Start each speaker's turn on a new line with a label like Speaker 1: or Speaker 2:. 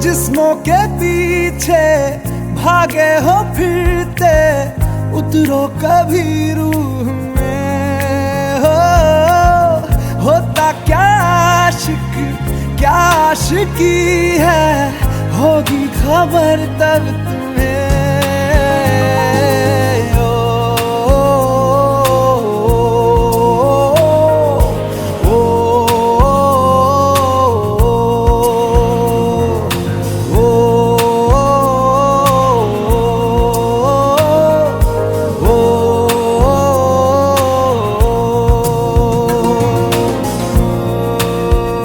Speaker 1: जिस्मों के पीछे भागे हो फिरते, उतरो कभी रूह में। होता क्या आशिक क्या आशिकी है, होगी खबर तब तुम्हें।